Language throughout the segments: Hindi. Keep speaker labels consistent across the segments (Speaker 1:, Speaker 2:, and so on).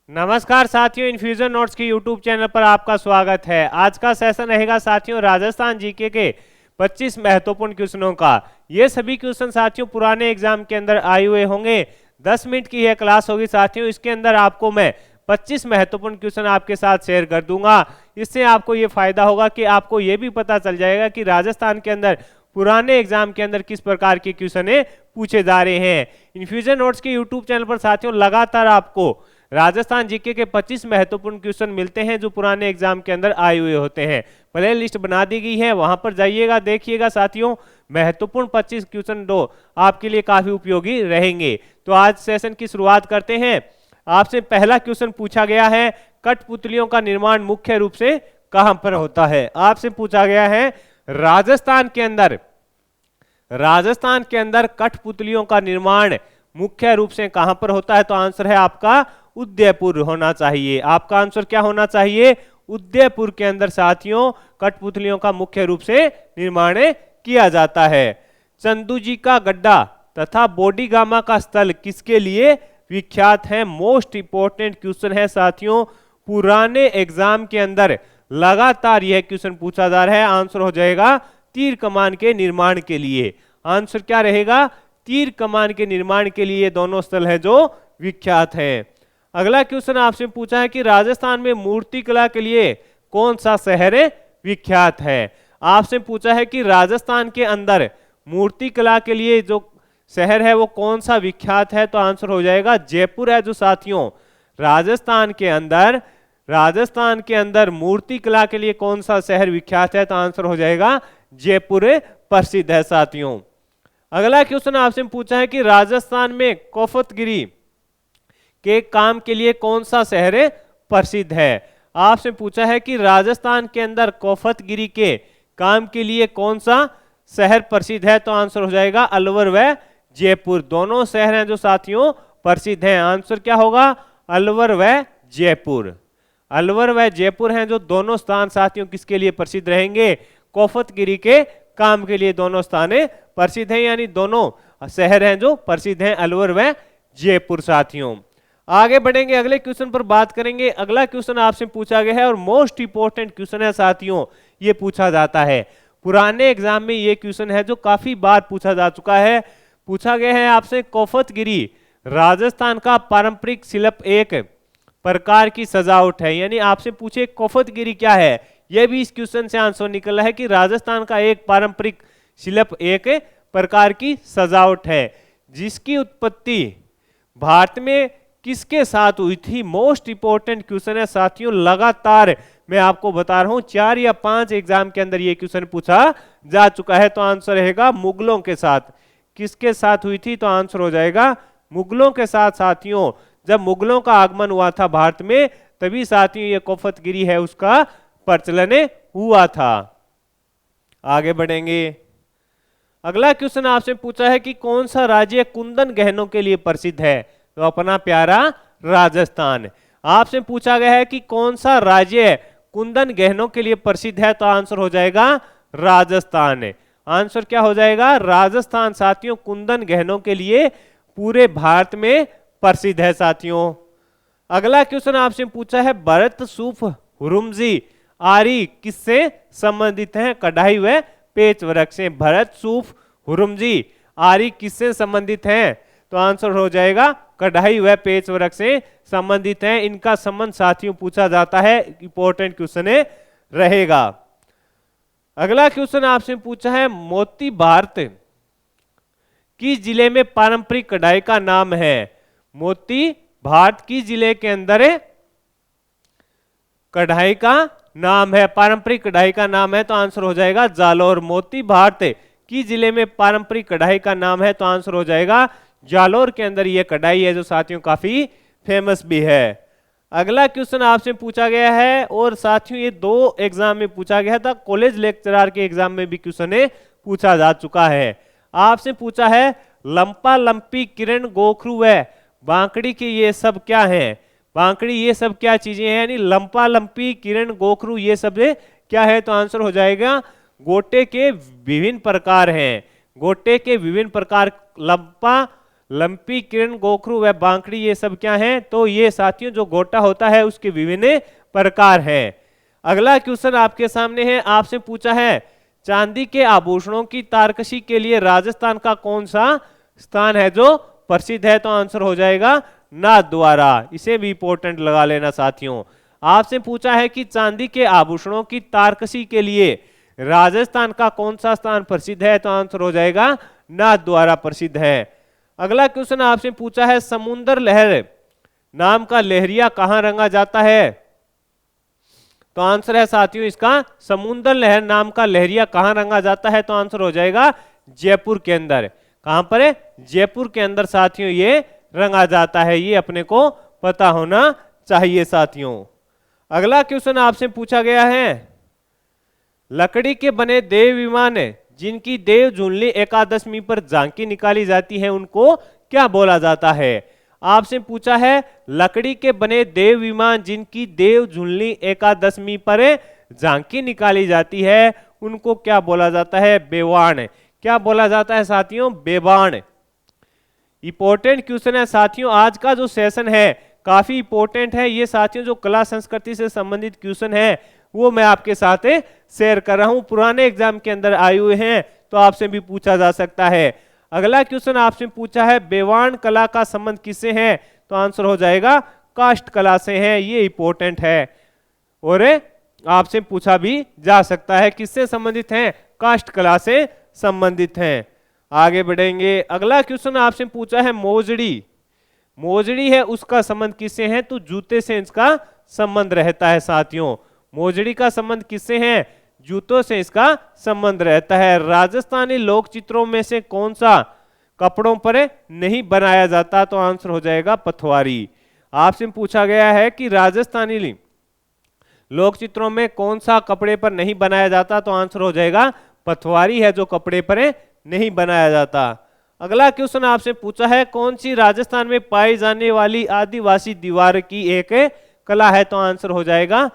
Speaker 1: नमस्कार साथियों, इन्फ्यूजन नोट्स के यूट्यूब चैनल पर आपका स्वागत है। आज का सेशन रहेगा साथियों राजस्थान जीके के 25 महत्वपूर्ण क्वेश्चनों का। ये सभी क्वेश्चन साथियों पुराने एग्जाम के अंदर आए हुए होंगे। 10 मिनट की यह क्लास होगी साथियों। इसके अंदर आपको मैं 25 महत्वपूर्ण क्वेश्चन आपके साथ शेयर कर दूंगा। इससे आपको ये फायदा होगा कि आपको ये भी पता चल जाएगा कि राजस्थान के अंदर पुराने एग्जाम के अंदर किस प्रकार के क्वेश्चन पूछे जा रहे हैं। इन्फ्यूजन नोट्स के यूट्यूब चैनल पर साथियों लगातार आपको राजस्थान जीके के 25 महत्वपूर्ण क्वेश्चन मिलते हैं जो पुराने एग्जाम के अंदर आए हुए होते हैं। प्ले लिस्ट बना दी गई है, वहां पर जाइएगा, देखिएगा साथियों। महत्वपूर्ण 25 क्वेश्चन दो आपके लिए काफी उपयोगी रहेंगे। तो आज सेशन की शुरुआत करते हैं। आपसे पहला क्वेश्चन पूछा गया है, कठपुतलियों का निर्माण मुख्य रूप से कहां पर होता है। आपसे पूछा गया है राजस्थान के अंदर कठपुतलियों का निर्माण मुख्य रूप से कहां पर होता है। तो आंसर है आपका उदयपुर होना चाहिए। आपका आंसर क्या होना चाहिए? उदयपुर के अंदर साथियों कठपुतलियों का मुख्य रूप से निर्माण किया जाता है। चंदू जी का गड्ढा तथा बोडीगामा का स्थल किसके लिए विख्यात है? मोस्ट इंपोर्टेंट क्वेश्चन है साथियों। पुराने एग्जाम के अंदर लगातार यह क्वेश्चन पूछा जा रहा है। आंसर हो जाएगा तीर कमान के निर्माण के लिए। आंसर क्या रहेगा? तीर कमान के निर्माण के लिए दोनों स्थल है जो विख्यात हैं। अगला क्वेश्चन आपसे पूछा है कि राजस्थान में मूर्तिकला के लिए कौन सा शहर विख्यात है। आपसे पूछा है कि राजस्थान के अंदर मूर्तिकला के लिए जो शहर है वो कौन सा विख्यात है। तो आंसर हो जाएगा जयपुर है जो साथियों राजस्थान के अंदर मूर्तिकला के लिए कौन सा शहर विख्यात है। तो आंसर हो जाएगा जयपुर प्रसिद्ध है साथियों। अगला क्वेश्चन आपसे पूछा है कि राजस्थान में कोफतगिरी के काम के लिए कौन सा शहर प्रसिद्ध है। आपसे पूछा है कि राजस्थान के अंदर कोफतगिरी के काम के लिए कौन सा शहर प्रसिद्ध है। तो आंसर हो जाएगा अलवर व जयपुर। दोनों शहर हैं जो साथियों प्रसिद्ध हैं। आंसर क्या होगा? अलवर व जयपुर। अलवर व जयपुर हैं जो दोनों स्थान साथियों किसके लिए प्रसिद्ध रहेंगे? कोफतगिरी के काम के लिए दोनों स्थान प्रसिद्ध हैं, यानी दोनों शहर हैं जो प्रसिद्ध हैं, अलवर व जयपुर साथियों। आगे बढ़ेंगे, अगले क्वेश्चन पर बात करेंगे। अगला क्वेश्चन आपसे पूछा गया है और मोस्ट इंपोर्टेंट क्वेश्चन है साथियों। ये पूछा जाता है पुराने एग्जाम में, ये क्वेश्चन है जो काफी बार पूछा जा चुका है। पूछा गया है आपसे कोफतगिरी राजस्थान का पारंपरिक शिल्प एक प्रकार की सजावट है। यानी आपसे पूछे कोफतगिरी क्या है, यह भी इस क्वेश्चन से आंसर निकला है कि राजस्थान का एक पारंपरिक शिल्प एक प्रकार की सजावट है जिसकी उत्पत्ति भारत में किसके साथ हुई थी। मोस्ट इंपोर्टेंट क्वेश्चन है साथियों। लगातार मैं आपको बता रहा हूं 4 या 5 एग्जाम के अंदर यह क्वेश्चन पूछा जा चुका है। तो आंसर रहेगा मुगलों के साथ। किसके साथ हुई थी? तो आंसर हो जाएगा मुगलों के साथ साथियों। जब मुगलों का आगमन हुआ था भारत में तभी साथियों ये कोफतगिरी है उसका प्रचलन हुआ था। आगे बढ़ेंगे, अगला क्वेश्चन आपसे पूछा है कि कौन सा राज्य कुंदन गहनों के लिए प्रसिद्ध है। तो अपना प्यारा राजस्थान। आपसे पूछा गया है कि कौन सा राज्य कुंदन गहनों के लिए प्रसिद्ध है। तो आंसर हो जाएगा राजस्थान। आंसर क्या हो जाएगा? राजस्थान साथियों कुंदन गहनों के लिए पूरे भारत में प्रसिद्ध है साथियों। अगला क्वेश्चन आपसे पूछा है भरत सूफ हुरुमजी आरी किससे संबंधित हैं? कढ़ाई व पेच वर्क से। भरत सूफ हुरुमजी आरी किससे संबंधित हैं? तो आंसर हो जाएगा कढ़ाई व पेच वर्क से संबंधित हैं। इनका संबंध साथियों पूछा जाता है, इंपॉर्टेंट क्वेश्चन रहेगा। अगला क्वेश्चन आपसे पूछा है मोती भारत किस जिले में पारंपरिक कढ़ाई का नाम है। मोती भारत किस जिले के अंदर कढ़ाई का नाम है, पारंपरिक कढ़ाई का नाम है। तो आंसर हो जाएगा जालोर। मोती भारत किस जिले में पारंपरिक कढ़ाई का नाम है। तो आंसर हो जाएगा जालोर के अंदर यह कढ़ाई है जो साथियों काफी फेमस भी है। अगला क्वेश्चन आपसे पूछा गया है और साथियों ये 2 एग्जाम में पूछा गया था, कॉलेज लेक्चरर के एग्जाम में भी क्वेश्चन पूछा जा चुका है। आपसे पूछा है लंपा लंपी किरण गोखरू व बांकड़ी के ये सब क्या है। बांकड़ी ये सब क्या चीजें हैं, यानी लंपा लंपी किरण गोखरू ये सब क्या है। तो आंसर हो जाएगा गोटे के विभिन्न प्रकार हैं। गोटे के विभिन्न प्रकार लंपा लंपी, किरण, गोखरू व बांकड़ी ये सब क्या हैं? तो ये साथियों जो गोटा होता है उसके विभिन्न प्रकार हैं। अगला क्वेश्चन आपके सामने है, आपसे पूछा है चांदी के आभूषणों की तारकशी के लिए राजस्थान का कौन सा स्थान है जो प्रसिद्ध है? तो आंसर हो जाएगा नाथद्वारा। इसे भी इंपॉर्टेंट लगा लेना साथियों। आपसे पूछा है कि चांदी के आभूषणों की तारकशी के लिए राजस्थान का कौन सा स्थान प्रसिद्ध है? तो आंसर हो जाएगा नाथद्वारा प्रसिद्ध है। अगला क्वेश्चन आपसे पूछा है समुद्र लहर नाम का लहरिया कहां रंगा जाता है? तो आंसर है साथियों इसका समुद्र लहर नाम का लहरिया कहां रंगा जाता है? तो आंसर हो जाएगा जयपुर के अंदर। कहां पर है? जयपुर के अंदर साथियों ये रंगा जाता है। ये अपने को पता होना चाहिए साथियों। अगला क्वेश्चन आपसे पूछा गया है लकड़ी के बने देव विमान जिनकी देव झुलनी एकादशमी पर झांकी निकाली जाती है उनको क्या बोला जाता है? आपसे पूछा है लकड़ी के बने देव विमान जिनकी देव झुलनी एकादशमी पर झांकी निकाली जाती है उनको क्या बोला जाता है? बेवाण। क्या बोला जाता है साथियों? बेवाण। इंपॉर्टेंट क्वेश्चन है साथियों। आज का जो सेशन है काफी इंपॉर्टेंट है। ये साथियों जो कला संस्कृति से संबंधित क्वेश्चन है वो मैं आपके साथ शेयर कर रहा हूं। पुराने एग्जाम के अंदर आए हुए हैं तो आपसे भी पूछा जा सकता है। अगला क्वेश्चन आपसे पूछा है बेवाण कला का संबंध किससे है? तो आंसर हो जाएगा काष्ठ कला से है। ये इंपॉर्टेंट है और आपसे पूछा भी जा सकता है किससे संबंधित है? काष्ठ कला से संबंधित है। आगे बढ़ेंगे। अगला क्वेश्चन आपसे पूछा है मोजड़ी। मोजड़ी है उसका संबंध किससे है? तो जूते से इसका संबंध रहता है साथियों। मोजड़ी का संबंध किससे है? जूतों से इसका संबंध रहता है। राजस्थानी लोक चित्रों में से कौन सा कपड़ों पर नहीं बनाया जाता? तो आंसर हो जाएगा पथवारी। आपसे पूछा गया है कि राजस्थानी लोक चित्रों में कौन सा कपड़े पर नहीं बनाया जाता? तो आंसर हो जाएगा पथवारी है जो कपड़े पर नहीं बनाया जाता। अगला क्वेश्चन आपसे पूछा है कौन सी राजस्थान में पाई जाने वाली आदिवासी दीवार की एक कला है? तो आंसर हो जाएगा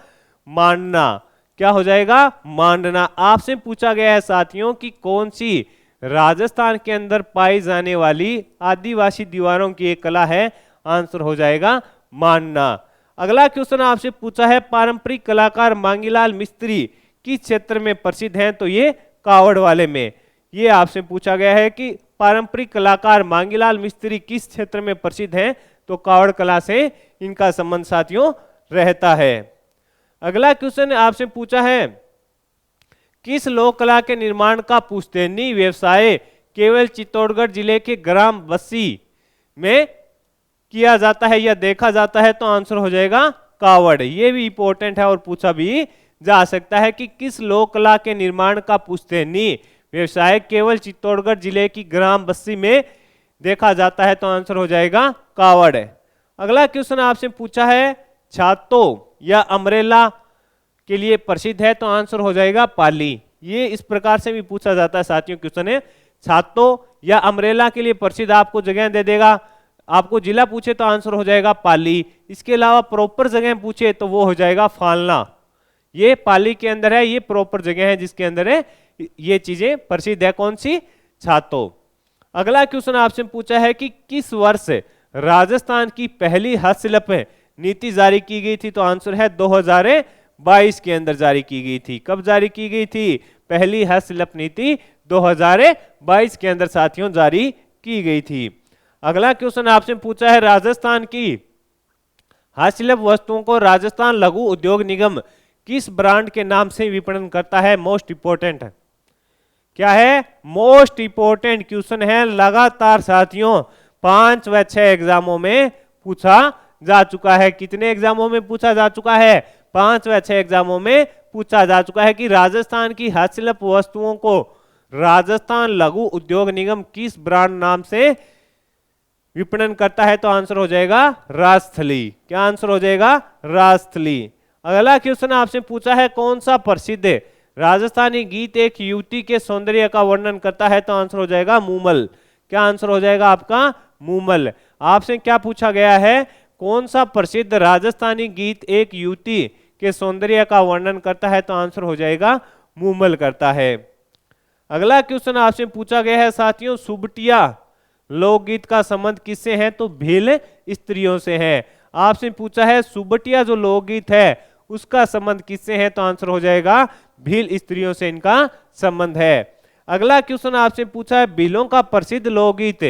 Speaker 1: मांडना। क्या हो जाएगा? मांडना। आपसे पूछा गया है साथियों कि कौन सी राजस्थान के अंदर पाई जाने वाली आदिवासी दीवारों की एक कला है? आंसर हो जाएगा मांडना। अगला क्वेश्चन आपसे पूछा है पारंपरिक कलाकार मांगीलाल मिस्त्री किस क्षेत्र में प्रसिद्ध हैं? तो ये कावड़ वाले में। ये आपसे पूछा गया है कि पारंपरिक कलाकार मांगीलाल मिस्त्री किस क्षेत्र में प्रसिद्ध हैं? तो कावड़ कला से इनका संबंध साथियों रहता है। अगला क्वेश्चन आपसे पूछा है किस लोक कला के निर्माण का पुश्तैनी व्यवसाय केवल चित्तौड़गढ़ जिले के ग्राम बस्सी में किया जाता है या देखा जाता है? तो आंसर हो जाएगा कावड़। ये भी इंपॉर्टेंट है और पूछा भी जा सकता है कि किस लोक कला के निर्माण का पुश्तैनी व्यवसाय केवल चित्तौड़गढ़ जिले की ग्राम बस्सी में देखा जाता है? तो आंसर हो जाएगा कावड़। अगला क्वेश्चन आपसे पूछा है छातों या अम्ब्रेला के लिए प्रसिद्ध है? तो आंसर हो जाएगा पाली। ये इस प्रकार से भी पूछा जाता है साथियों क्वेश्चन है। छातों या अम्ब्रेला के लिए प्रसिद्ध आपको जगह दे देगा। आपको जिला पूछे तो आंसर हो जाएगा पाली। इसके अलावा प्रॉपर जगह पूछे तो वो हो जाएगा फालना। ये पाली के अंदर है। ये प्रॉपर जगह है जिसके अंदर है ये चीजें प्रसिद्ध है। कौन सी? छातों। अगला क्वेश्चन आपसे पूछा है कि किस वर्ष राजस्थान की पहली हस्तशिल्प नीति जारी की गई थी? तो आंसर है 2022 के अंदर जारी की गई थी। कब जारी की गई थी? पहली हस्तशिल्प नीति 2022 के अंदर साथियों जारी की गई थी। अगला क्वेश्चन आपसे पूछा है राजस्थान की हस्तशिल्प वस्तुओं को राजस्थान लघु उद्योग निगम किस ब्रांड के नाम से विपणन करता है? मोस्ट इंपोर्टेंट है। क्या है? मोस्ट इंपोर्टेंट क्वेश्चन है। लगातार साथियों 5 व 6 एग्जामों में पूछा जा चुका है। कितने एग्जामों में पूछा जा चुका है? 5 व 6 एग्जामों में पूछा जा चुका है कि राजस्थान की हस्तशिल्प वस्तुओं को राजस्थान लघु उद्योग निगम किस ब्रांड नाम से विपणन करता है? तो आंसर हो जाएगा राजस्थली। क्या आंसर हो जाएगा? राजस्थली। अगला क्वेश्चन आपसे पूछा है कौन सा प्रसिद्ध राजस्थानी गीत एक युवती के सौंदर्य का वर्णन करता है? तो आंसर हो जाएगा मूमल। क्या आंसर हो जाएगा आपका? मूमल। आपसे क्या पूछा गया है कौन सा प्रसिद्ध राजस्थानी गीत एक युवती के सौंदर्य का वर्णन करता है? तो आंसर हो जाएगा मूमल करता है। अगला क्वेश्चन आपसे पूछा गया है साथियों सुबटिया लोकगीत का संबंध किससे है? तो भील स्त्रियों से है। आपसे पूछा है सुबटिया जो लोकगीत है उसका संबंध किससे है? तो आंसर हो जाएगा भील स्त्रियों से इनका संबंध है। अगला क्वेश्चन आपसे पूछा है भीलों का प्रसिद्ध लोकगीत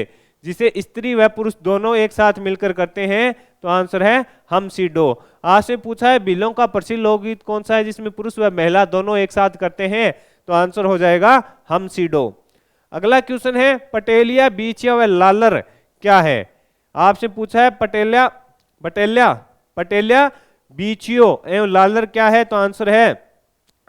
Speaker 1: जिसे स्त्री व पुरुष दोनों एक साथ मिलकर करते हैं, तो आंसर है हम सीडो। आपसे पूछा है भीलों का प्रसिद्ध लोकगीत कौन सा है जिसमें पुरुष व महिला दोनों एक साथ करते हैं, तो आंसर हो जाएगा हम सीडो। अगला क्वेश्चन है पटेलिया, बीचिया व लालर क्या है? आपसे पूछा है पटेलिया, बीचियो एवं लालर क्या है? तो आंसर है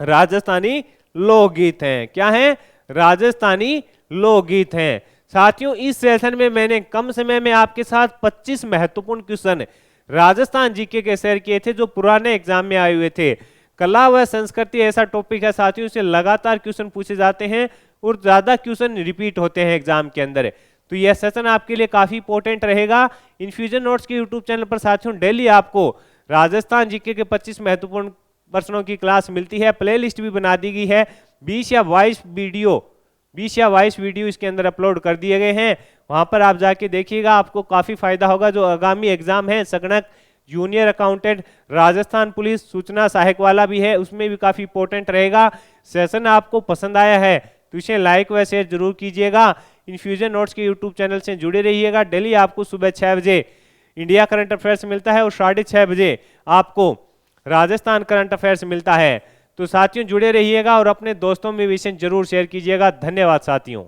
Speaker 1: राजस्थानी लोकगीत हैं। क्या है? राजस्थानी लोकगीत हैं। साथियों इस सेशन में मैंने कम समय में आपके साथ 25 महत्वपूर्ण क्वेश्चन राजस्थान जीके के शेयर किए थे जो पुराने एग्जाम में आए हुए थे। कला व संस्कृति ऐसा टॉपिक है साथियों, से लगातार क्वेश्चन पूछे जाते हैं और ज्यादा क्वेश्चन रिपीट होते हैं एग्जाम के अंदर, तो यह सेशन आपके लिए काफी इंपॉर्टेंट रहेगा। इन्फ्यूजन नोट्स के यूट्यूब चैनल पर साथियों डेली आपको राजस्थान जीके के 25 महत्वपूर्ण प्रश्नों की क्लास मिलती है। प्लेलिस्ट भी बना दी गई है, 20 या 22 वीडियो इसके अंदर अपलोड कर दिए गए हैं। वहां पर आप जाके देखिएगा, आपको काफी फायदा होगा। जो आगामी एग्जाम है संगणक, जूनियर अकाउंटेंट, राजस्थान पुलिस, सूचना सहायक वाला भी है, उसमें भी काफी इंपॉर्टेंट रहेगा। सेशन आपको पसंद आया है तो इसे लाइक व शेयर जरूर कीजिएगा। इन्फ्यूजन नोट्स के यूट्यूब चैनल से जुड़े रहिएगा। डेली आपको सुबह 6 बजे इंडिया करंट अफेयर्स मिलता है और 6:30 बजे आपको राजस्थान करंट अफेयर्स मिलता है। तो साथियों जुड़े रहिएगा और अपने दोस्तों में भी इसे जरूर शेयर कीजिएगा। धन्यवाद साथियों।